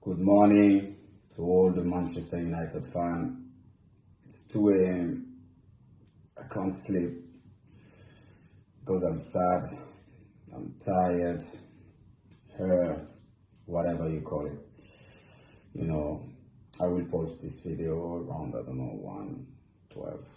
Good morning to all the Manchester United fans. It's 2 a.m. I can't sleep because I'm sad, I'm tired, hurt, whatever you call it. I will post this video around, 1:12.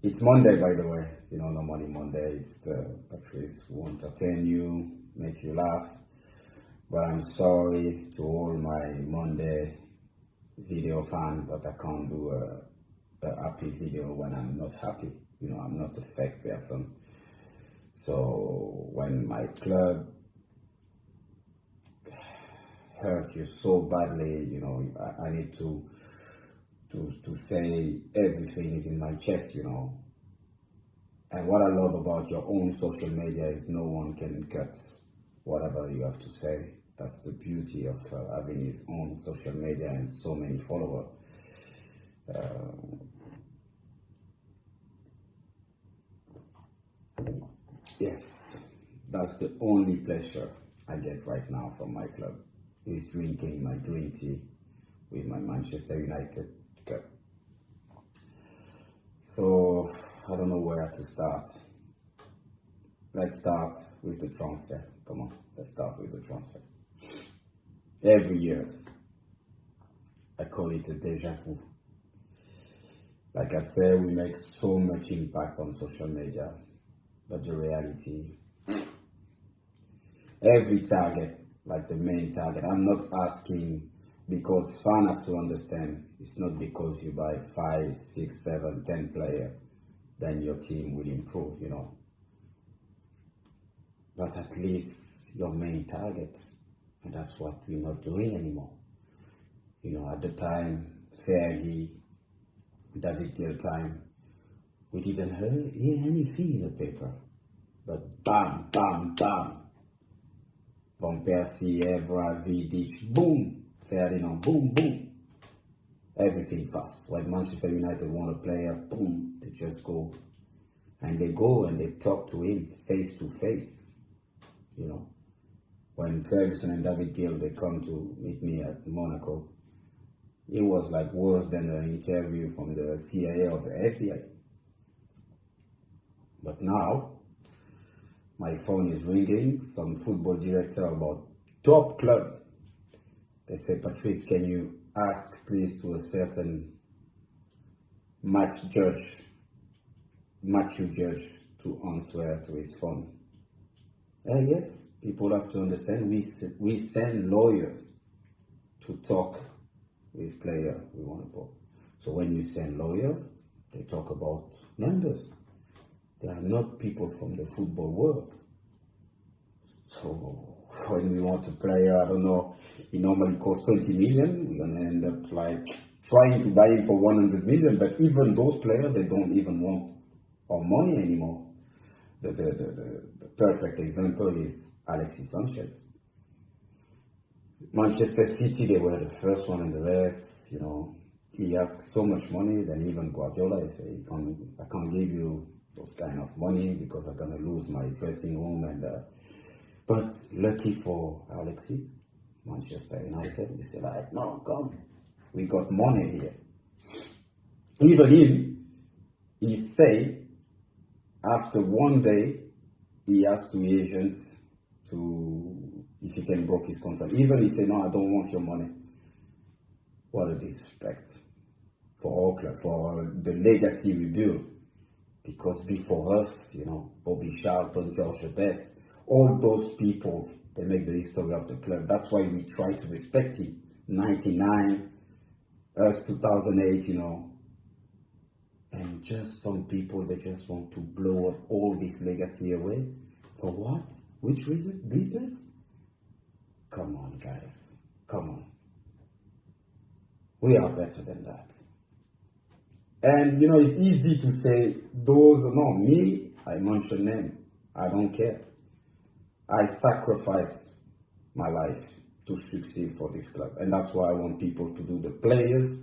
It's Monday, by the way. Normally Monday, it's the Patrice who entertain you, make you laugh. But I'm sorry to all my Monday video fan, but I can't do a happy video when I'm not happy. I'm not a fake person. So when my club hurt you so badly, I need to say everything is in my chest, And what I love about your own social media is no one can cut whatever you have to say. That's the beauty of having his own social media and so many followers. Yes, that's the only pleasure I get right now from my club, is drinking my green tea with my Manchester United cup. So I don't know where to start. Let's start with the transfer. Come on, let's start with the transfer. Every year, I call it a deja vu. Like I said, we make so much impact on social media, but the reality, every target, like the main target, I'm not asking, because fans have to understand, it's not because you buy 5, 6, 7, 10 players, then your team will improve, But at least your main target, and that's what we're not doing anymore. At the time, Fergie, David Gill time, we didn't hear anything in the paper. But bam, bam, bam. Van Persie, Evra, Vidic, boom. Ferdinand, boom, boom. Everything fast. When Manchester United want a player, boom, they just go. And they go and they talk to him face to face. When Ferguson and David Gill, they come to meet me at Monaco, it was like worse than an interview from the CIA or the FBI. But now, my phone is ringing, some football director about top club. They say, Patrice, can you ask please to a certain Matthew Judge to answer to his phone. Yes, people have to understand, we send lawyers to talk with player we want to talk. So when you send lawyer, they talk about numbers. They are not people from the football world. So when we want a player, I don't know, he normally costs 20 million, we're gonna end up like trying to buy him for 100 million, but even those players, they don't even want our money anymore. The perfect example is Alexis Sanchez. Manchester City, they were the first one in the race, He asked so much money, then even Guardiola, he said, I can't give you those kind of money because I'm going to lose my dressing room. But lucky for Alexis, Manchester United, we say like, no, come, we got money here. Even him, he say, after one day, he asked to agents if he can break his contract. Even he said, no, I don't want your money. What a disrespect for our club, for the legacy we built. Because before us, Bobby Charlton, George Best, all those people, they make the history of the club. That's why we try to respect him. 99, us 2008, And just some people, they just want to blow up all this legacy away. For what? Which reason? Business? Come on, guys. Come on. We are better than that. And, it's easy to say, me, I mention them. I don't care. I sacrificed my life to succeed for this club. And that's why I want people to do, the players,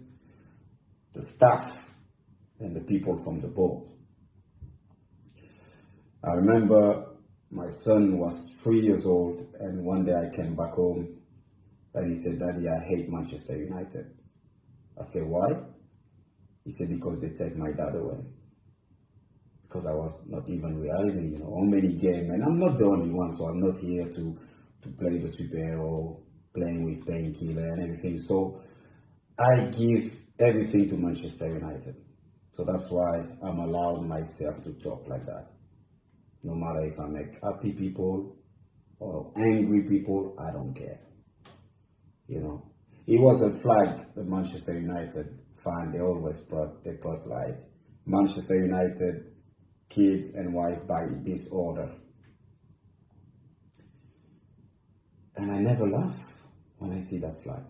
the staff, and the people from the board. I remember my son was 3 years old, and one day I came back home And he said, Daddy, I hate Manchester United. I said, why? He said, because they take my dad away. Because I was not even realizing, how many games. And I'm not the only one, so I'm not here to play the superhero, playing with painkiller and everything. So I give everything to Manchester United. So that's why I'm allowed myself to talk like that. No matter if I make happy people or angry people, I don't care. It was a flag the Manchester United fan, they always put like Manchester United kids and wife by disorder. And I never laugh when I see that flag.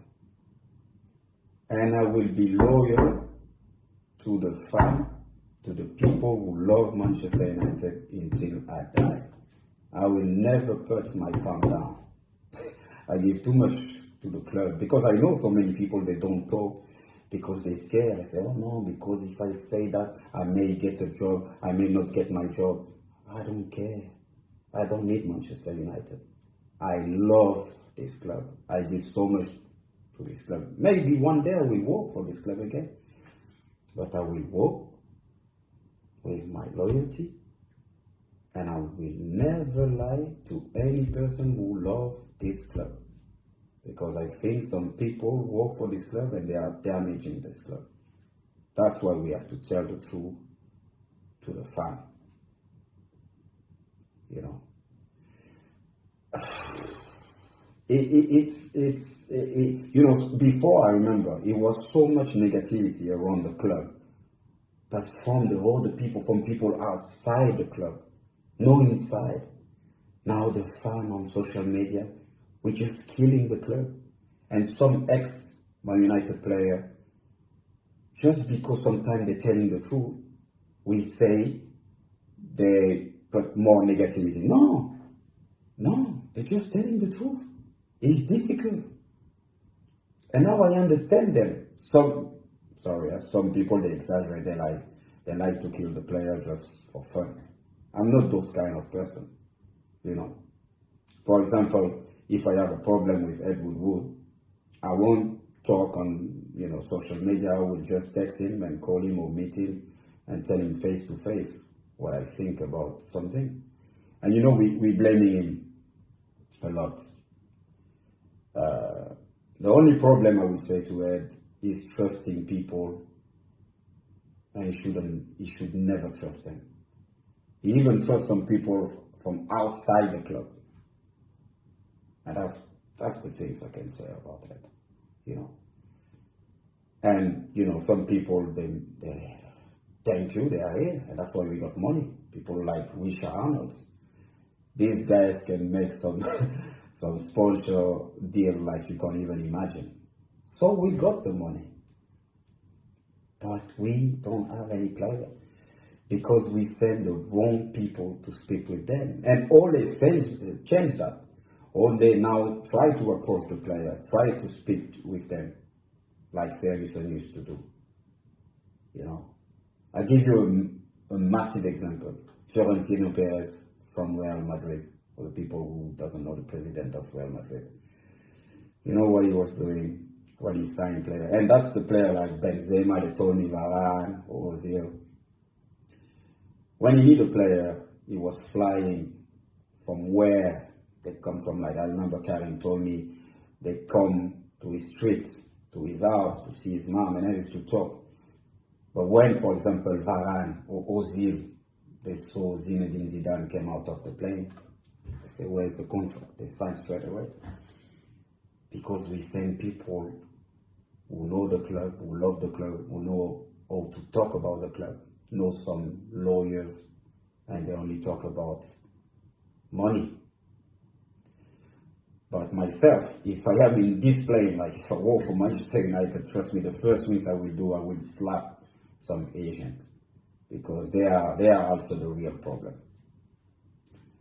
And I will be loyal to the fan, to the people who love Manchester United until I die. I will never put my palm down. I give too much to the club because I know so many people, they don't talk because they're scared. I say, oh no, because if I say that, I may get a job, I may not get my job. I don't care. I don't need Manchester United. I love this club. I give so much to this club. Maybe one day I will work for this club again, but I will work with my loyalty, and I will never lie to any person who loves this club, because I think some people work for this club and they are damaging this club. That's why we have to tell the truth to the fan. Before, I remember it was so much negativity around the club, but from all the people, from people outside the club, no inside. Now the fan on social media, we're just killing the club. And some ex-Man United player, just because sometimes they're telling the truth, we say they put more negativity. No, they're just telling the truth. It's difficult. And now I understand them. Some people, they exaggerate. They like to kill the player just for fun. I'm not those kind of person, For example, if I have a problem with Woodward, I won't talk on, social media. I will just text him and call him or meet him and tell him face to face what I think about something. And we blaming him a lot. The only problem I would say to Ed is trusting people, and he should never trust them. He even trusts some people from outside the club. And that's the things I can say about that, And, some people, they thank you, they are here, and that's why we got money. People like Richard Arnold's. These guys can make some some sponsor deal like you can't even imagine. So we got the money. But we don't have any player because we send the wrong people to speak with them. And all they change that. Or they now try to approach the player, try to speak with them like Ferguson used to do. I give you a massive example. Florentino Perez from Real Madrid, for the people who doesn't know the president of Real Madrid. You know what he was doing when he signed player? And that's the player like Benzema, they told me, Varane, or Ozil. When he need a player, he was flying from where they come from. Like I remember Karim told me, they come to his street, to his house, to see his mom and everything, to talk. But when, for example, Varane or Ozil, they saw Zinedine Zidane came out of the plane, they say, where's the contract? They sign straight away. Because we send people who know the club, who love the club, who know how to talk about the club, know some lawyers, and they only talk about money. But myself, if I am in this plane, like if I work for Manchester United, trust me, the first things I will do, I will slap some agent, because they are also the real problem.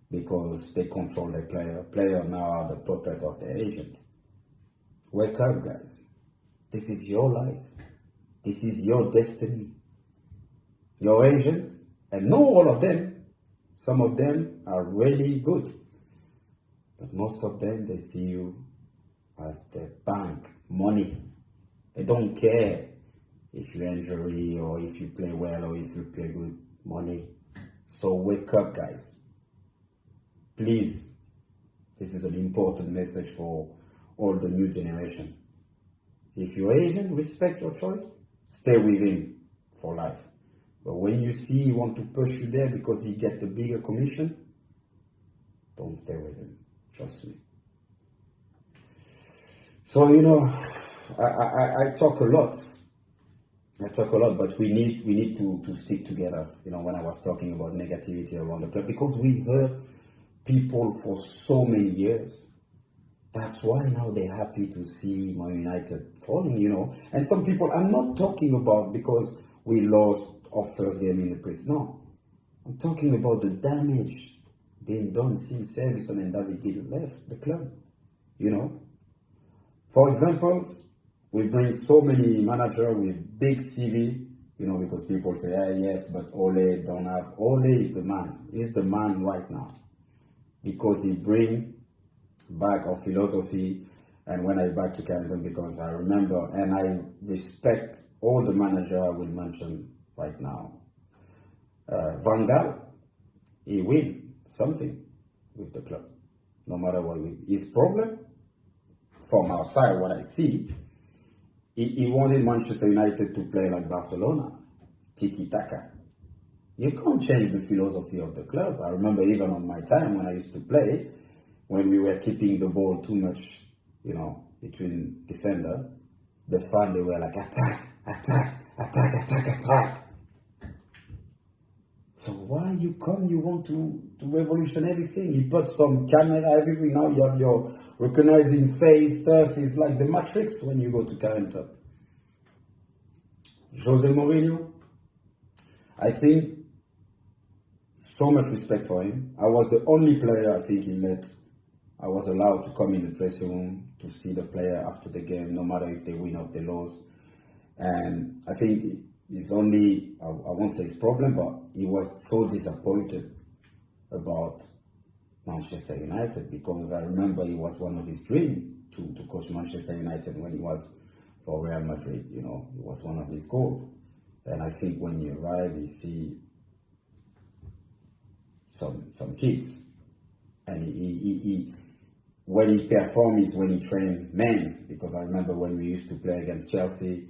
Because they control the player. Player now are the puppet of the agent. Wake up, guys. This is your life. This is your destiny. Your agent, and not all of them. Some of them are really good. But most of them, they see you as the bank, money. They don't care if you injury or if you play well or if you play good. Money. So wake up, guys. Please. This is an important message for all the new generation. If you're Asian, respect your choice. Stay with him for life. But when you see he want to push you there because he get the bigger commission, don't stay with him. Trust me. So, I talk a lot. But we need to stick together. When I was talking about negativity around the club, because we heard people for so many years. That's why now they're happy to see Man United falling, And some people, I'm not talking about because we lost our first game in the press. No. I'm talking about the damage being done since Ferguson and David Gill left the club. For example, we bring so many managers with big CV, because people say, yes, but Ole don't have. Ole is the man. He's the man right now. Because he bring back our philosophy, and when I back to Carrington, because I remember and I respect all the managers I will mention right now. Van Gaal, he win something with the club, no matter what his problem. From outside, what I see, he wanted Manchester United to play like Barcelona, tiki-taka. You can't change the philosophy of the club. I remember even on my time when I used to play, when we were keeping the ball too much, between defender, the fan, they were like, attack, attack, attack, attack, attack. So why you want to revolution everything? You put some camera, everything. Now you have your recognizing face stuff. It's like the Matrix when you go to Carrington. Jose Mourinho, I think, so much respect for him. I was the only player I think I was allowed to come in the dressing room to see the player after the game, no matter if they win or they lose. And I think it's only, I won't say his problem, but he was so disappointed about Manchester United, because I remember it was one of his dreams to coach Manchester United when he was for Real Madrid. It was one of his goals. And I think when he arrived, he see some kids, and he when he performs is when he train men's, because I remember when we used to play against Chelsea,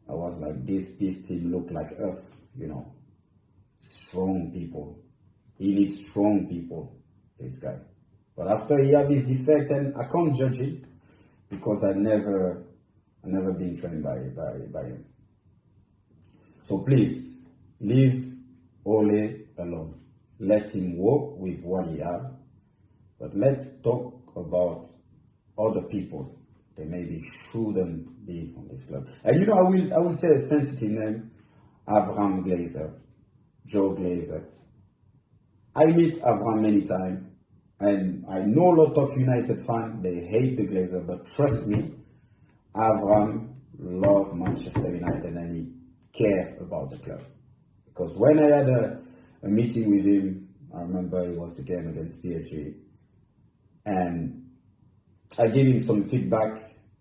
I was like, this team look like us, strong people. He needs strong people, this guy. But after he have his defect, and I can't judge it because I never been trained by him. So please leave Ole alone. Let him work with what he has. But let's talk about other people that maybe shouldn't be on this club. And I will say a sensitive name, Avram Glazer, Joe Glazer. I meet Avram many times, and I know a lot of United fans, they hate the Glazer, but trust me, Avram loves Manchester United and he cares about the club. Because when I had a meeting with him, I remember it was the game against PSG, and I gave him some feedback.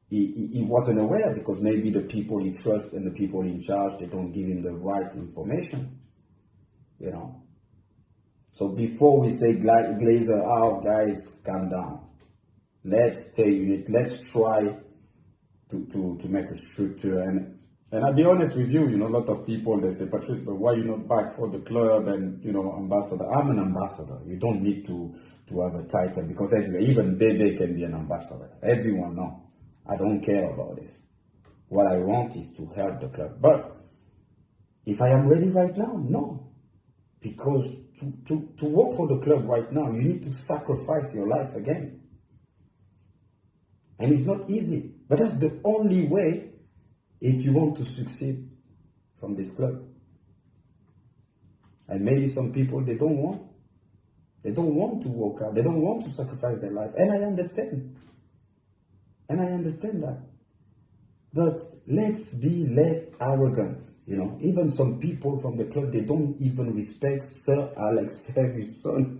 He wasn't aware, because maybe the people he trusts and the people in charge, they don't give him the right information, So before we say Glazer, guys, calm down. Let's stay unit. Let's try to make a structure. And I'll be honest with you, a lot of people, they say, Patrice, but why you not back for the club and, ambassador? I'm an ambassador. You don't need to have a title, because even Bebe can be an ambassador. Everyone knows. I don't care about this. What I want is to help the club. But if I am ready right now, no. Because to work for the club right now, you need to sacrifice your life again. And it's not easy. But that's the only way if you want to succeed from this club. And maybe some people, they don't want to work out. They don't want to sacrifice their life. And I understand. that. But let's be less arrogant. Even some people from the club, they don't even respect Sir Alex Ferguson.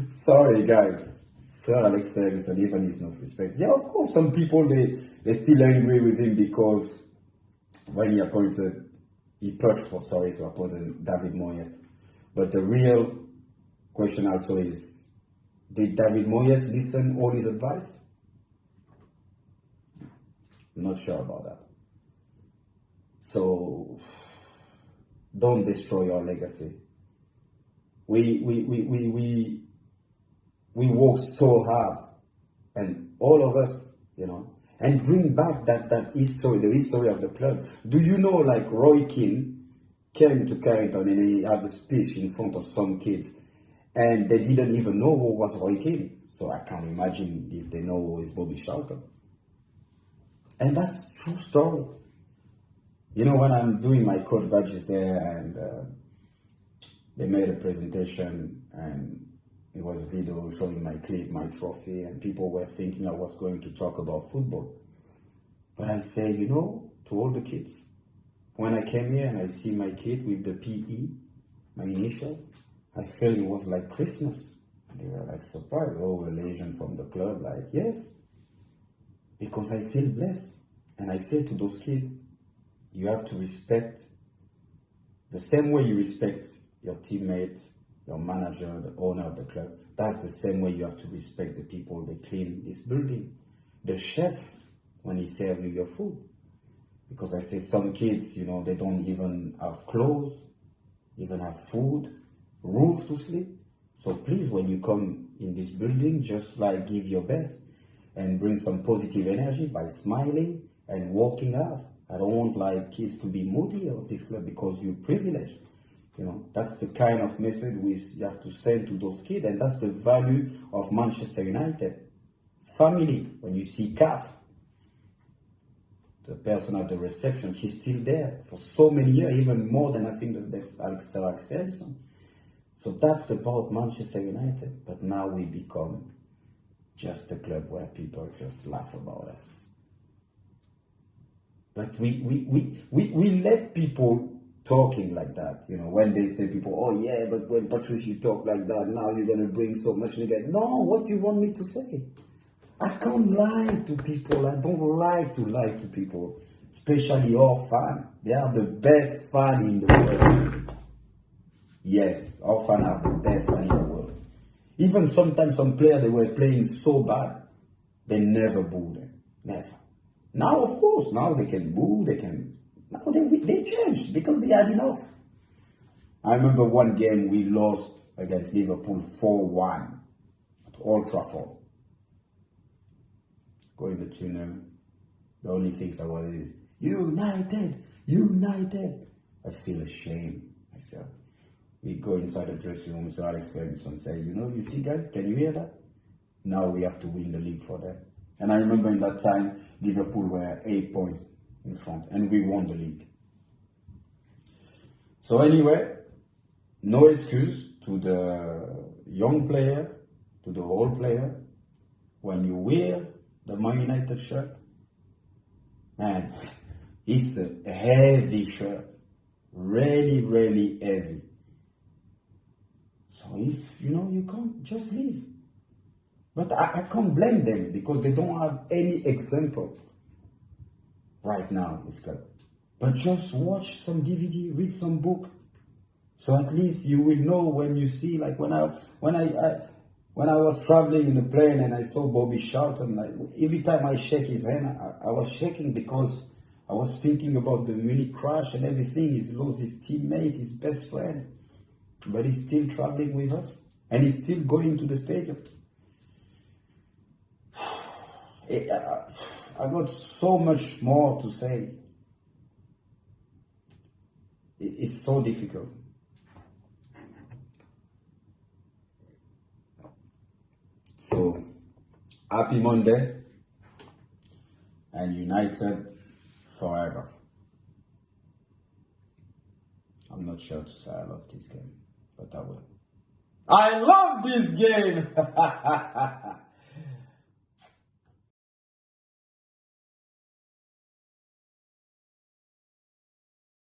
Sorry, guys. Sir Alex Ferguson, even he's not respected. Yeah, of course, some people, they're still angry with him because when he pushed for, to appoint David Moyes. But the real question also is, did David Moyes listen all his advice? I'm not sure about that. So, don't destroy your legacy. We work so hard, and all of us, and bring back that history, the history of the club. Do you know, like Roy Keane came to Carrington and he had a speech in front of some kids, and they didn't even know who was Roy Keane. So I can't imagine if they know who is Bobby Charlton. And that's a true story. When I'm doing my coach badges there, and they made a presentation, and it was a video showing my clip, my trophy, and people were thinking I was going to talk about football. But I say, to all the kids, when I came here and I see my kid with the PE, my initial, I felt it was like Christmas. And they were like surprised. Oh, a legend from the club. Like, yes, because I feel blessed. And I say to those kids, you have to respect the same way you respect your teammate, your manager, the owner of the club. That's the same way you have to respect the people that clean this building. The chef, when he serves you your food. Because I say some kids, they don't even have clothes, even have food, roof to sleep. So please, when you come in this building, just like give your best and bring some positive energy by smiling and working out. I don't want like kids to be moody of this club because you're privileged. That's the kind of message you have to send to those kids, and that's the value of Manchester United. Family, when you see Kath, the person at the reception, she's still there for so many years, even more than I think Alex Ferguson. So that's about Manchester United. But now we become just a club where people just laugh about us. But we let people talking like that, when they say people, oh yeah, but when Patrice, you talk like that, now you're going to bring so much negative. No, what do you want me to say? I can't lie to people. I don't like to lie to people, especially our fans. They are the best fans in the world. Yes, our fans are the best fans in the world. Even sometimes some players, they were playing so bad, they never booed them. Never. Now, of course, now they can boo, now they changed because they had enough. I remember one game we lost against Liverpool 4-1 at Old Trafford. Going to tunnel. The only things I was is, United, United. I feel ashamed myself. We go inside the dressing room, so Alex Ferguson say, you see guys, can you hear that? Now we have to win the league for them. And I remember in that time, Liverpool were 8 points in front, and we won the league. So anyway, no excuse to the young player, to the old player. When you wear the Man United shirt, man, it's a heavy shirt. Really, really heavy. So if, you can't just leave. But I can't blame them because they don't have any example right now in this club. But just watch some DVD, read some book. So at least you will know when you see, like when I was traveling in the plane and I saw Bobby Charlton, like every time I shake his hand, I was shaking because I was thinking about the Munich crash and everything. He's lost his teammate, his best friend, but he's still traveling with us and he's still going to the stadium. I got so much more to say. It's so difficult. So, happy Monday and United forever. I'm not sure to say I love this game, but I will. I love this game!